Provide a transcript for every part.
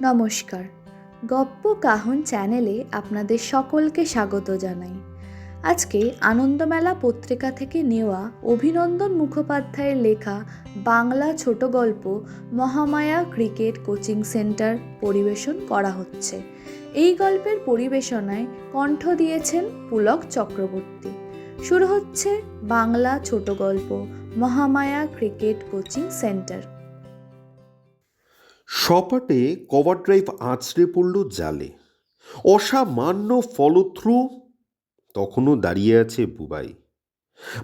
নমস্কার। গপ্প কাহন চ্যানেলে আপনাদের সকলকে স্বাগত জানাই। আজকে আনন্দমেলা পত্রিকা থেকে নেওয়া অভিনন্দন মুখোপাধ্যায়ের লেখা বাংলা ছোট গল্প মহামায়া ক্রিকেট কোচিং সেন্টার পরিবেশন করা হচ্ছে। এই গল্পের পরিবেশনায় কণ্ঠ দিয়েছেন পুলক চক্রবর্তী। শুরু হচ্ছে বাংলা ছোট গল্প মহামায়া ক্রিকেট কোচিং সেন্টার। সপাটে কভার ড্রাইভ আছড়ে পড়ল জালে। অসামান্য ফলোথ্রু। তখনও দাঁড়িয়ে আছে বুবাই।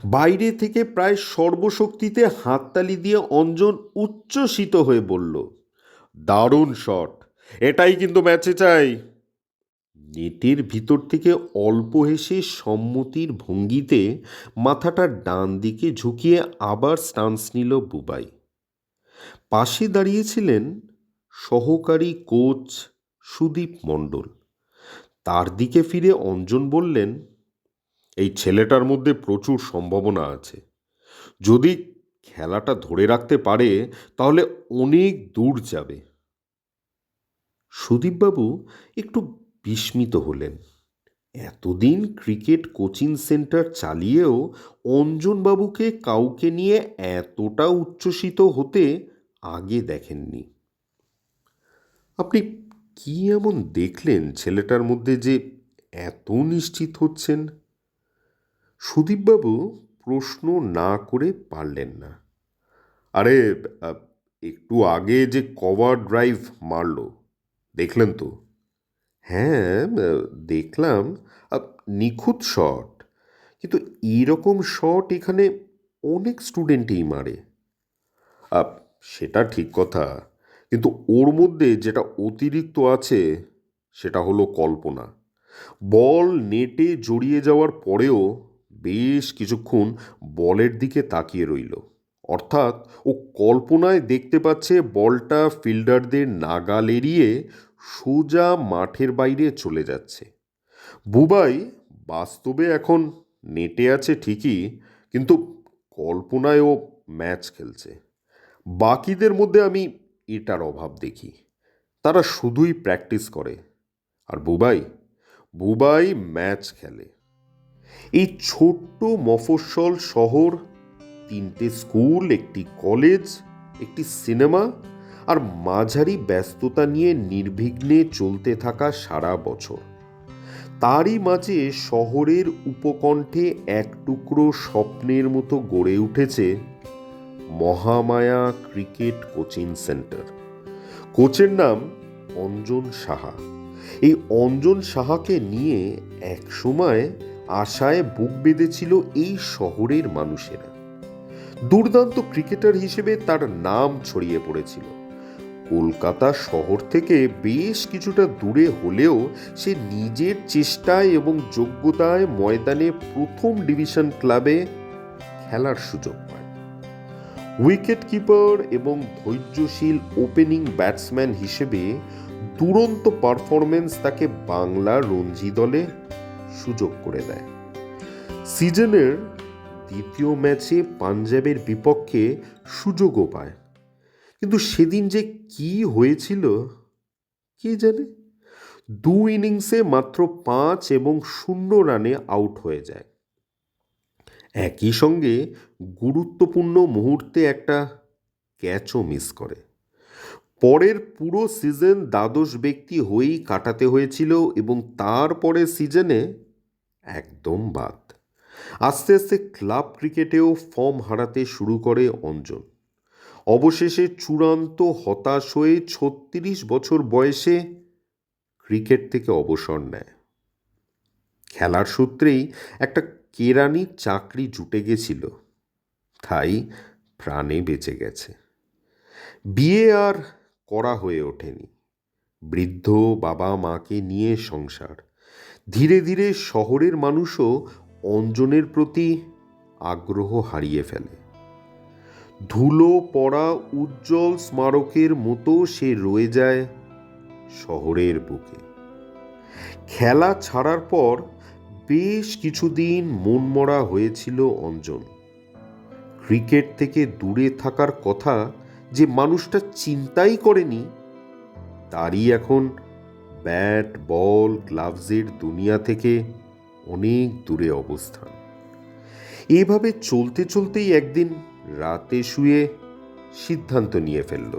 বাইরে থেকে প্রায় সর্বশক্তিতে হাততালি দিয়ে অঞ্জন উচ্ছ্বসিত হয়ে বলল, দারুণ শট, এটাই কিন্তু ম্যাচে চাই। নেটের ভিতর থেকে অল্প হেসে সম্মতির ভঙ্গিতে মাথাটা ডান দিকে ঝুঁকিয়ে আবার স্টান্স নিল বুবাই। পাশে দাঁড়িয়েছিলেন সহকারী কোচ সুদীপ মণ্ডল। তার দিকে ফিরে অঞ্জন বললেন, এই ছেলেটার মধ্যে প্রচুর সম্ভাবনা আছে। যদি খেলাটা ধরে রাখতে পারে তাহলে অনেক দূর যাবে। সুদীপবাবু একটু বিস্মিত হলেন। এতদিন ক্রিকেট কোচিং সেন্টার চালিয়েও অঞ্জনবাবুকে কাউকে নিয়ে এতটা উচ্ছ্বসিত হতে আগে দেখেননি। আপনি কি এমন দেখলেন ছেলেটার মধ্যে যে এত নিশ্চিত হচ্ছেন? সুদীপবাবু প্রশ্ন না করে পারলেন না। আরে, আহ, একটু আগে যে কভার ড্রাইভ মারল, দেখলেন তো? হ্যাঁ, দেখলাম। আহ, নিখুঁত শট। কিন্তু এইরকম শট এখানে অনেক স্টুডেন্টই মারে। আহ, সেটা ঠিক কথা, কিন্তু ওর মধ্যে যেটা অতিরিক্ত আছে সেটা হলো কল্পনা। বল নেটে জড়িয়ে যাওয়ার পরেও বেশ কিছুক্ষণ বলের দিকে তাকিয়ে রইল। অর্থাৎ ও কল্পনায় দেখতে পাচ্ছে বলটা ফিল্ডারদের নাগাল এড়িয়ে সোজা মাঠের বাইরে চলে যাচ্ছে। বুবাই বাস্তবে এখন নেটে আছে ঠিকই, কিন্তু কল্পনায় ও ম্যাচ খেলছে। বাকিদের মধ্যে আমি এটার অভাব দেখি। তারা শুধুই প্র্যাকটিস করে, আর বুবাই বুবাই ম্যাচ খেলে। এই ছোট্ট মফস্বল শহর, 3টে স্কুল, একটি কলেজ, একটি সিনেমা, আর মাঝারি ব্যস্ততা নিয়ে নির্বিঘ্নে চলতে থাকা সারা বছর। তারই মাঝে শহরের উপকণ্ঠে এক টুকরো স্বপ্নের মতো গড়ে উঠেছে মহামায়া ক্রিকেট কোচিং সেন্টার। কোচের নাম অঞ্জন সাহা। এই অঞ্জন সাহাকে নিয়ে এক সময় আশায় বুক বেঁধেছিল এই শহরের মানুষেরা। দুর্দান্ত ক্রিকেটার হিসেবে তার নাম ছড়িয়ে পড়েছিল। কলকাতা শহর থেকে বেশ কিছুটা দূরে হলেও সে নিজের চেষ্টায় এবং যোগ্যতায় ময়দানে প্রথম ডিভিশন ক্লাবে খেলার সুযোগ পায়। উইকেট কিপার এবং ধৈর্যশীল ওপেনিং ব্যাটসম্যান হিসেবে দুরন্ত পারফরমেন্স তাকে বাংলা রঞ্জি দলে সুযোগ করে দেয়। সিজনের দ্বিতীয় ম্যাচে পাঞ্জাবের বিপক্ষে সুযোগও পায়, কিন্তু সেদিন যে কি হয়েছিল কে জানে। 2 ইনিংসে মাত্র 5 এবং 0 রানে আউট হয়ে যায়। একই সঙ্গে গুরুত্বপূর্ণ মুহূর্তে একটা ক্যাচও মিস করে। পরের পুরো সিজন দ্বাদশ ব্যক্তি হয়েই কাটাতে হয়েছিল এবং তারপরে সিজনে একদম বাদ। আস্তে আস্তে ক্লাব ক্রিকেটেও ফর্ম হারাতে শুরু করে অঞ্জন। অবশেষে চূড়ান্ত হতাশ হয়ে 36 বছর বয়সে ক্রিকেট থেকে অবসর নেয়। খেলার সূত্রেই একটা কেরানির চাকরি জুটে গেছিল, তাই প্রাণে বেঁচে গেছে। বিয়ে আর করা হয়ে ওঠেনি। বৃদ্ধ বাবা মাকে নিয়ে সংসার। ধীরে ধীরে শহরের মানুষও অঞ্জনের প্রতি আগ্রহ হারিয়ে ফেলে। ধুলো পড়া উজ্জ্বল স্মারকের মতো সে রয়ে যায় শহরের বুকে। খেলা ছাড়ার পর বেশ কিছুদিন মনমরা হয়েছিল অঞ্জন। ক্রিকেট থেকে দূরে থাকার কথা যে মানুষটা চিন্তাই করেনি তারই এখন ব্যাট বল গ্লাভসের দুনিয়া থেকে অনেক দূরে অবস্থান। এভাবে চলতে চলতেই একদিন রাতে শুয়ে সিদ্ধান্ত নিয়ে ফেলল,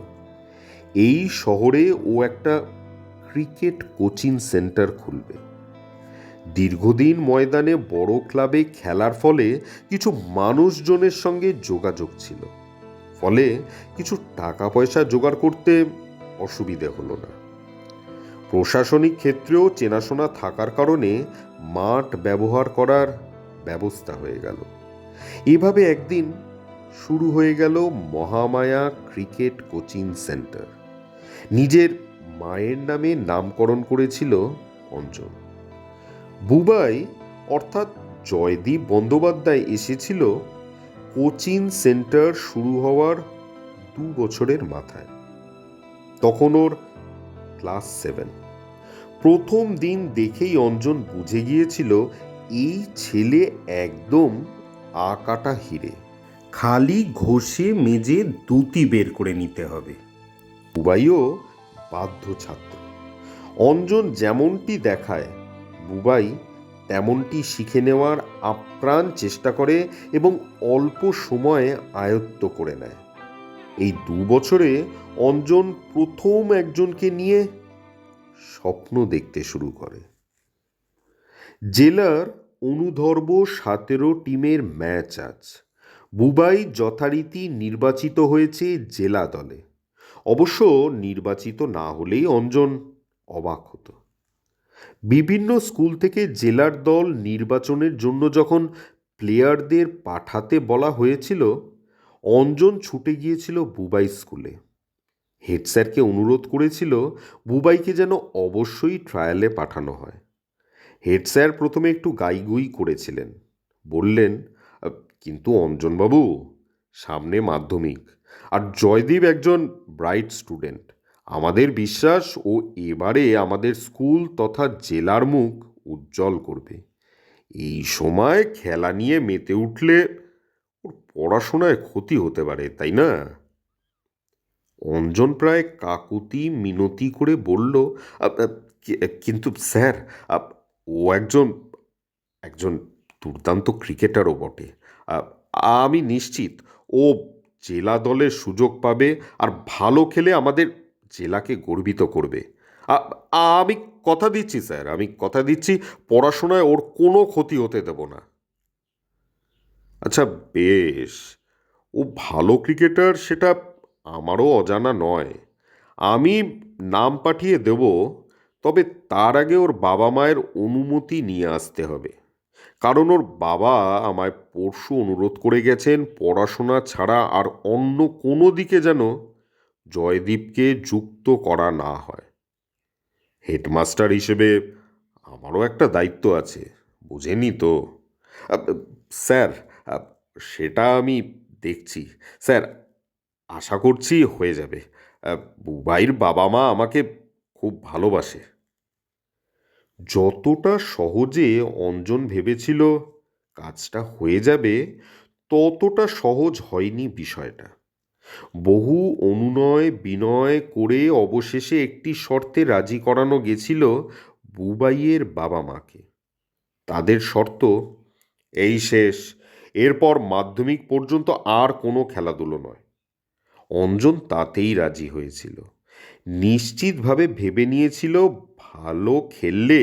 এই শহরে ও একটা ক্রিকেট কোচিং সেন্টার খুলবে। দীর্ঘদিন ময়দানে বড় ক্লাবে খেলার ফলে কিছু মানুষজনের সঙ্গে যোগাযোগ ছিল, ফলে কিছু টাকা পয়সা জোগাড় করতে অসুবিধে হলো না। প্রশাসনিক ক্ষেত্রেও চেনাশোনা থাকার কারণে মাঠ ব্যবহার করার ব্যবস্থা হয়ে গেল। এভাবে একদিন শুরু হয়ে গেল মহামায়া ক্রিকেট কোচিং সেন্টার। নিজের মায়ের নামে নামকরণ করেছিল অঞ্জন। বুবাই অর্থাৎ জয়দীপ বন্দ্যোপাধ্যায় এসেছিল কোচিং সেন্টার শুরু হওয়ার 2 বছরের মাথায়। তখন ওর ক্লাস 7। প্রথম দিন দেখেই অঞ্জন বুঝে গিয়েছিল এই ছেলে একদম আকাটা হিরে, খালি ঘষে মেজে দুটি বের করে নিতে হবে। বুবাইও বাধ্য ছাত্র। অঞ্জন যেমনটি দেখায় বুবাই তেমনটি শিখে নেওয়ার আপ্রাণ চেষ্টা করে এবং অল্প সময়ে আয়ত্ত করে নেয়। এই 2 বছরে অঞ্জন প্রথম একজনকে নিয়ে স্বপ্ন দেখতে শুরু করে। জেলার অনুধর্ব 17 টিমের ম্যাচ আজ। বুবাই যথারীতি নির্বাচিত হয়েছে জেলা দলে। অবশ্য নির্বাচিত না হলেই অঞ্জন অবাক হতো। বিভিন্ন স্কুল থেকে জেলার দল নির্বাচনের জন্য যখন প্লেয়ারদের পাঠাতে বলা হয়েছিল, অঞ্জন ছুটে গিয়েছিল বুবাই স্কুলে। হেড স্যারকে অনুরোধ করেছিল বুবাইকে যেন অবশ্যই ট্রায়ালে পাঠানো হয়। হেড স্যার প্রথমে একটু গাইগুই করেছিলেন, বললেন, কিন্তু অঞ্জনবাবু, সামনে মাধ্যমিক, আর জয়দীপ একজন ব্রাইট স্টুডেন্ট। আমাদের বিশ্বাস ও এবারে আমাদের স্কুল তথা জেলার মুখ উজ্জ্বল করবে। এই সময় খেলা নিয়ে মেতে উঠলে ওর পড়াশোনায় ক্ষতি হতে পারে, তাই না? অঞ্জন প্রায় কাকুতি মিনতি করে বলল, কিন্তু স্যার, ও একজন একজন দুর্দান্ত ক্রিকেটারও বটে। আমি নিশ্চিত ও জেলা দলের সুযোগ পাবে আর ভালো খেলে আমাদের জেলাকে গর্বিত করবে। আমি কথা দিচ্ছি স্যার, আমি কথা দিচ্ছি পড়াশোনায় ওর কোনো ক্ষতি হতে দেব না। আচ্ছা বেশ, ও ভালো ক্রিকেটার সেটা আমারও অজানা নয়। আমি নাম পাঠিয়ে দেব, তবে তার আগে ওর বাবা মায়ের অনুমতি নিয়ে আসতে হবে। কারণ ওর বাবা আমায় পরশু অনুরোধ করে গেছেন পড়াশোনা ছাড়া আর অন্য কোনো দিকে যেন জয়দীপকে যুক্ত করা না হয়। হেডমাস্টার হিসেবে আমারও একটা দায়িত্ব আছে, বুঝেনি তো? আহ, স্যার, আহ, সেটা আমি দেখছি স্যার, আশা করছি হয়ে যাবে। বুবাইর বাবা মা আমাকে খুব ভালোবাসে। যতটা সহজে অঞ্জন ভেবেছিল কাজটা হয়ে যাবে, ততটা সহজ হয়নি বিষয়টা। বহু অনুনয় বিনয় করে অবশেষে একটি শর্তে রাজি করানো গেছিল বুবাইয়ের বাবা মাকে। তাদের শর্ত, এই শেষ, এরপর মাধ্যমিক পর্যন্ত আর কোনো খেলাধুলো নয়। অঞ্জন তাতেই রাজি হয়েছিল। নিশ্চিতভাবে ভেবে নিয়েছিল ভালো খেললে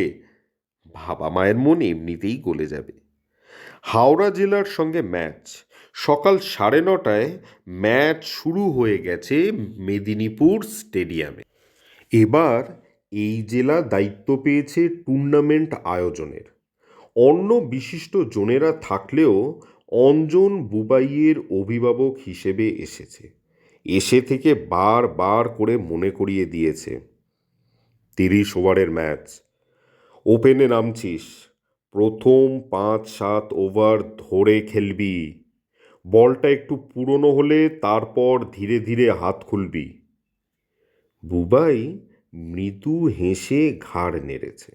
বাবা মায়ের মন এমনিতেই গলে যাবে। হাওড়া জেলার সঙ্গে ম্যাচ। সকাল 9:30টায় ম্যাচ শুরু হয়ে গেছে মেদিনীপুর স্টেডিয়ামে। এবার এই জেলা দায়িত্ব পেয়েছে টুর্নামেন্ট আয়োজনের। অন্য বিশিষ্ট জনেরা থাকলেও অঞ্জন বুবাইয়ের অভিভাবক হিসেবে এসেছে। এসে থেকে বারবার করে মনে করিয়ে দিয়েছে, 30 ওভারের ম্যাচ, ওপেনে নামছিস, প্রথম 5-7 ওভার ধরে খেলবি, বলটা একটু পুরনো হলে তারপর ধীরে ধীরে হাত খুলবি। বুবাই মৃদু হেসে ঘাড় নেড়েছে।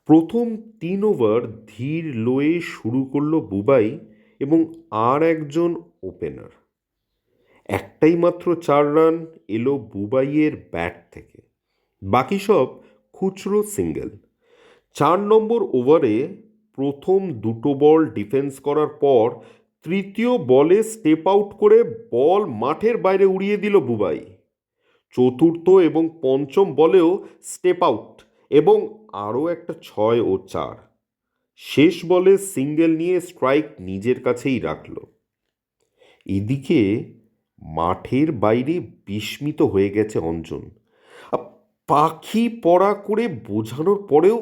প্রথম 3 ওভার ধীর লয়ে শুরু করলো বুবাই এবং আর একজন ওপেনার। একটাই মাত্র 4 রান এলো বুবাইয়ের ব্যাট থেকে। বাকি সব খুচরো সিঙ্গেল। 4 নম্বর ওভারে প্রথম দুটো বল ডিফেন্স করার পর তৃতীয় বলে স্টেপ আউট করে বল মাঠের বাইরে উড়িয়ে দিল বুবাই। চতুর্থ এবং পঞ্চম বলেও স্টেপ আউট এবং আরও একটা 6 ও 4। শেষ বলে সিঙ্গেল নিয়ে স্ট্রাইক নিজের কাছেই রাখল। এদিকে মাঠের বাইরে বিস্মিত হয়ে গেছে অঞ্জন। পাখি পড়া করে বোঝানোর পরেও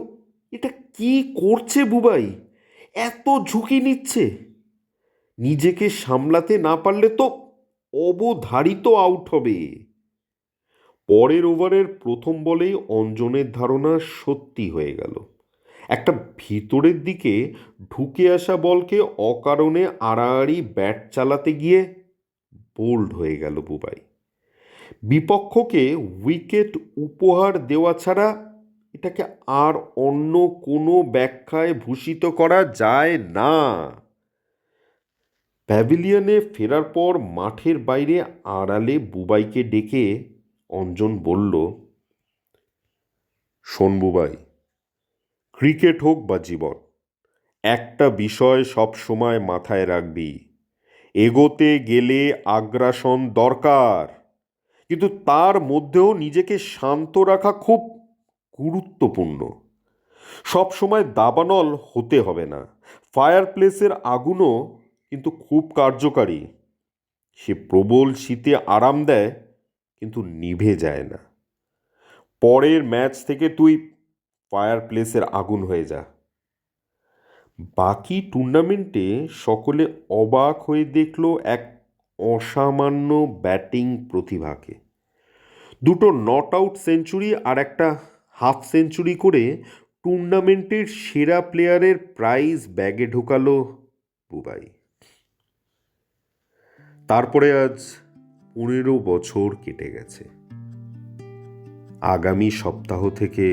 এটা কি করছে বুবাই? এত ঝুঁকি নিচ্ছে, নিজেকে সামলাতে না পারলে তো অবধারিত আউট হবে। পরের ওভারের প্রথম বলেই অঞ্জনের ধারণা সত্যি হয়ে গেল। একটা ভিতরের দিকে ঢুকে আসা বলকে অকারণে আড়াআড়ি ব্যাট চালাতে গিয়ে বোল্ড হয়ে গেল বুবাই। বিপক্ষকে উইকেট উপহার দেওয়া ছাড়া এটাকে আর অন্য কোনো ব্যাখ্যায় ভূষিত করা যায় না। প্যাভিলিয়নে ফেরার পর মাঠের বাইরে আড়ালে বুবাইকে ডেকে অঞ্জন বলল, শোন বুবাই, ক্রিকেট হোক বা জীবন, একটা বিষয় সব সময় মাথায় রাখবি, এগোতে গেলে আগ্রাসন দরকার, কিন্তু তার মধ্যেও নিজেকে শান্ত রাখা খুব গুরুত্বপূর্ণ। সব সময় দাবানল হতে হবে না। ফায়ার প্লেসের আগুনও কিন্তু খুব কার্যকারী। সে প্রবল শীতে আরাম দেয় কিন্তু নিভে যায় না। পরের ম্যাচ থেকে তুই ফায়ার প্লেসের আগুন হয়ে যা। বাকি টুর্নামেন্টে সকলে অবাক হয়ে দেখল এক অসামান্য ব্যাটিং প্রতিভাকে। দুটো নট আউট সেঞ্চুরি আর একটা হাফ সেঞ্চুরি করে টুর্নামেন্টের সেরা প্লেয়ারের প্রাইজ ব্যাগে ঢোকালো বুবাই। তারপরে আজ 15 বছর কেটে গেছে। আগামী সপ্তাহ থেকে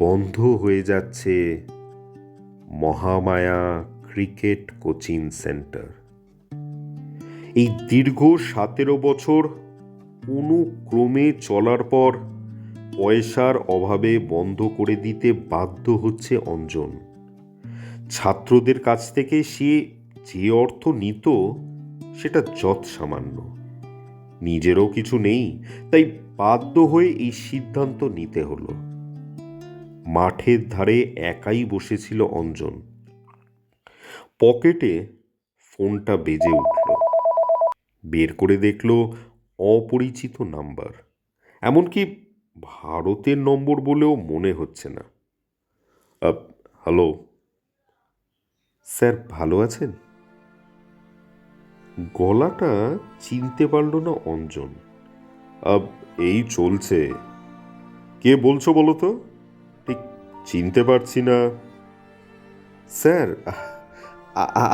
বন্ধ হয়ে যাচ্ছে মহামায়া ক্রিকেট কোচিং সেন্টার। এই দীর্ঘ 17 বছর কোনো ক্রমে চলার পর পয়সার অভাবে বন্ধ করে দিতে বাধ্য হচ্ছে অঞ্জন। ছাত্রদের কাছ থেকে সে যে অর্থ নিত সেটা যৎ সামান্য। নিজেরও কিছু নেই, তাই বাধ্য হয়ে এই সিদ্ধান্ত নিতে হলো। মাঠের ধারে একাই বসেছিল অঞ্জন। পকেটে ফোনটা বেজে উঠল। বের করে দেখল অপরিচিত নাম্বার, এমনকি ভারতের নম্বর বলেও মনে হচ্ছে না। হ্যালো স্যার, ভালো আছেন? গলাটা চিনতে পারল না অঞ্জন। এই চলছে। কে বলছো বলো তো? ঠিক চিনতে পারছি না। স্যার,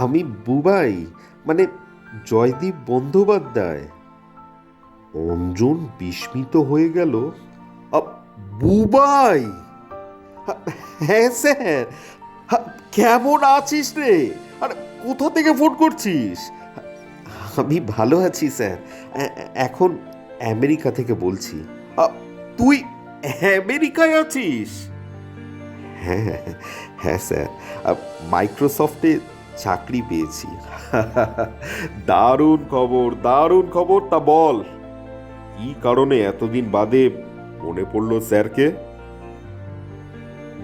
আমি বুবাই, মানে জয়দীপ বন্দ্যোপাধ্যায়। অঞ্জন বিস্মিত হয়ে গেল। বুবাই? হ্যাঁ স্যার। কেমন আছিস রে? আর কোথা থেকে ফোন করছিস? আমি ভালো আছি স্যার, এখন আমেরিকা থেকে বলছি। তুই আমেরিকায় আছিস? হ্যাঁ হ্যাঁ স্যার, মাইক্রোসফটে চাকরি পেয়েছি। দারুণ খবর, দারুণ খবর। তা বল, কি কারণে এতদিন বাদে মনে পড়লো স্যারকে?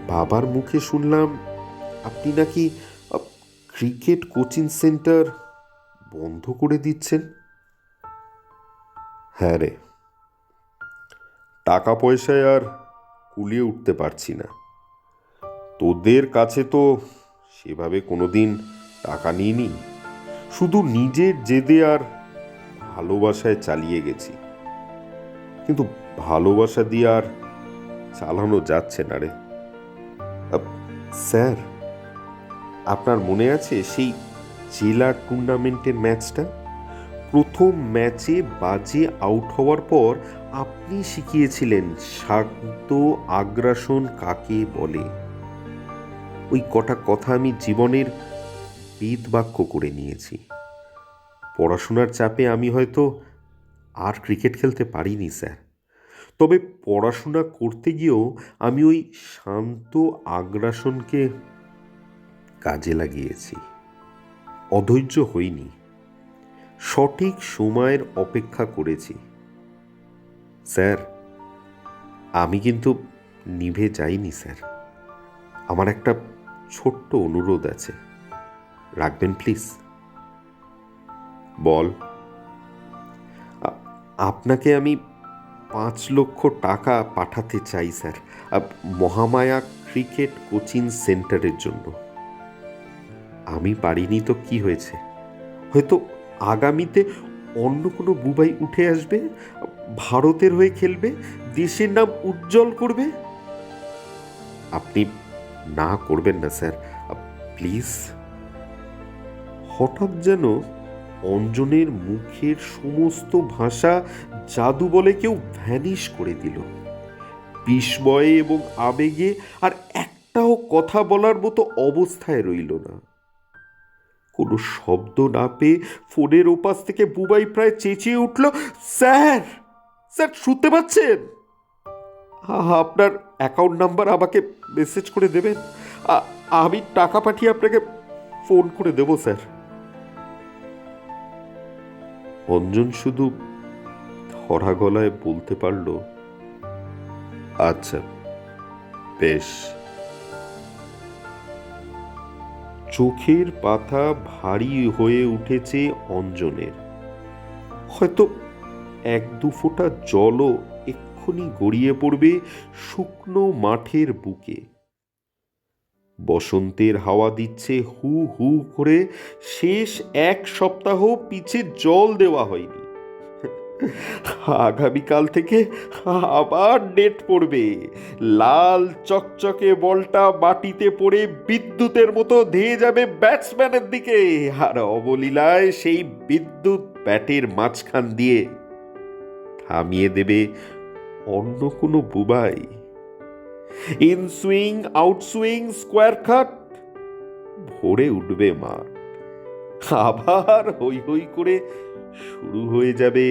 বাবার মুখে শুনলাম আপনি নাকি ক্রিকেট কোচিং সেন্টার বন্ধ করে দিচ্ছেন। হ্যাঁ রে, টাকা পয়সায় আর কুলিয়ে উঠতে পারছি না। তোদের কাছে তো সেভাবে কোনোদিন টাকা নিইনি, শুধু নিজের জেদে আর ভালোবাসায় চালিয়ে গেছি। কিন্তু ভালোবাসা দিয়ে আর চালানো যাচ্ছে না রে। স্যার, আপনার মনে আছে সেই জেলা টুর্নামেন্টের ম্যাচটা? প্রথম ম্যাচে বাজে আউট হওয়ার পর আপনি শিখিয়েছিলেন শান্ত আগ্রাসন কাকে বলে। ওই কটা কথা আমি জীবনের বেদ বাক্য করে নিয়েছি। পড়াশোনার চাপে আমি হয়তো আর ক্রিকেট খেলতে পারিনি স্যার, তবে পড়াশোনা করতে গিয়েও আমি ওই শান্ত আগ্রাসনকে কাজে লাগিয়েছি। অধৈর্য হইনি, সঠিক সময়ের অপেক্ষা করেছি। স্যার, আমি কিন্তু নিভে যাইনি স্যার। আমার একটা ছোট্ট অনুরোধ আছে, রাখবেন প্লিজ? বল। আপনাকে আমি 5 লক্ষ টাকা পাঠাতে চাই স্যার, মহামায়া ক্রিকেট কোচিং সেন্টারের জন্য। আমি পারিনি তো কি হয়েছে, হয়তো আগামীতে অন্য কোনো বুবাই উঠে আসবে, ভারতের হয়ে খেলবে, দেশের নাম উজ্জ্বল করবে। আপনি না করবেন না স্যার, প্লিজ। হঠাৎ যেন অঞ্জনের মুখের সমস্ত ভাষা জাদু বলে কেউ ভ্যানিশ করে দিল। বিস্ময়ে এবং আবেগে আর একটাও কথা বলার মতো অবস্থায় রইল না। কোনো শব্দ না পেয়ে ফোনের ওপাশ থেকে বুবাই প্রায় চেঁচিয়ে উঠল, স্যার, স্যার শুনতে পাচ্ছেন? আপনার অ্যাকাউন্ট নাম্বার আমাকে মেসেজ করে দেবেন, আমি টাকা পাঠিয়ে আপনাকে ফোন করে দেব স্যার। অঞ্জন শুধু ধরা গলায় বলতে পারল, আচ্ছা বেশ। চোখের পাতা ভারী হয়ে উঠেছে অঞ্জনের। হয়তো 1-2 ফোঁটা জলও এক্ষুনি গড়িয়ে পড়বে শুকনো মাঠের বুকে। বসন্তের হাওয়া দিচ্ছে হু হু করে। শেষ 1 সপ্তাহ পিছে জল দেওয়া হয়নি। আগামীকাল থেকে আবার নেট পড়বে। লাল চকচকে বলটা মাটিতে পড়ে বিদ্যুতের মতো ধেয়ে যাবে ব্যাটসম্যানের দিকে, আর অবলীলায় সেই বিদ্যুৎ ব্যাটের মাঝখান দিয়ে থামিয়ে দেবে অন্য কোনো Bubai. In swing, out swing, square কাট, ভরে উঠবে মাঠ। আবার হই হই করে শুরু হয়ে যাবে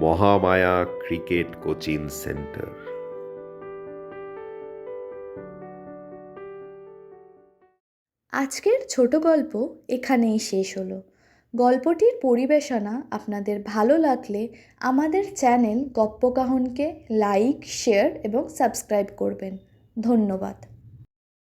মহামায়া ক্রিকেট কোচিং সেন্টার। আজকের ছোট গল্প এখানেই শেষ হলো। গল্পটির পরিবেশনা আপনাদের ভালো লাগলে আমাদের চ্যানেল গপ্পকাহনকে লাইক, শেয়ার এবং সাবস্ক্রাইব করবেন। ধন্যবাদ।